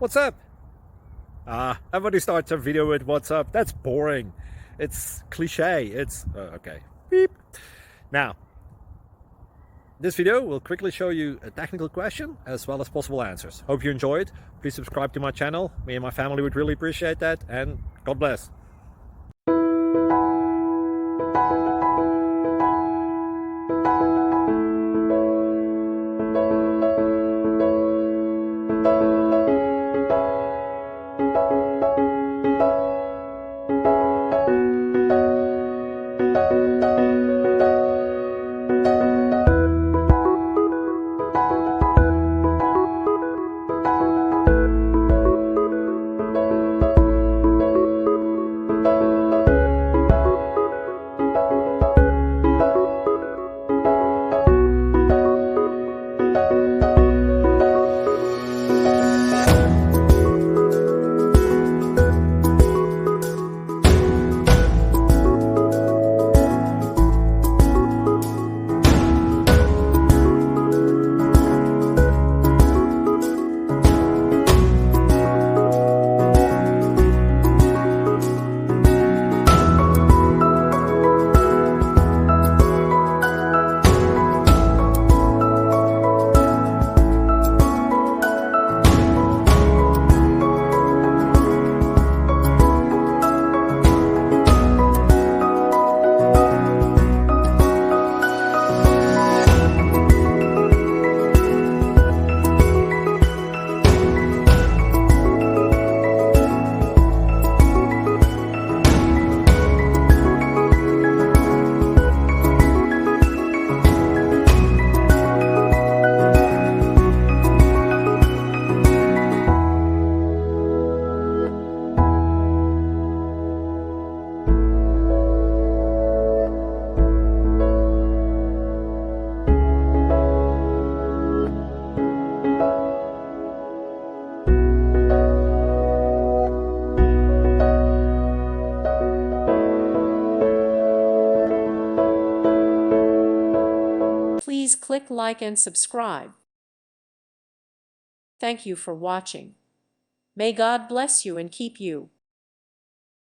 What's up? Everybody starts a video with what's up. That's boring. It's cliche. It's okay. Beep. Now, this video will quickly show you a technical question as well as possible answers. Hope you enjoyed. Please subscribe to my channel. Me and my family would really appreciate that. And God bless. Please click like and subscribe. Thank you for watching. May God bless you and keep you.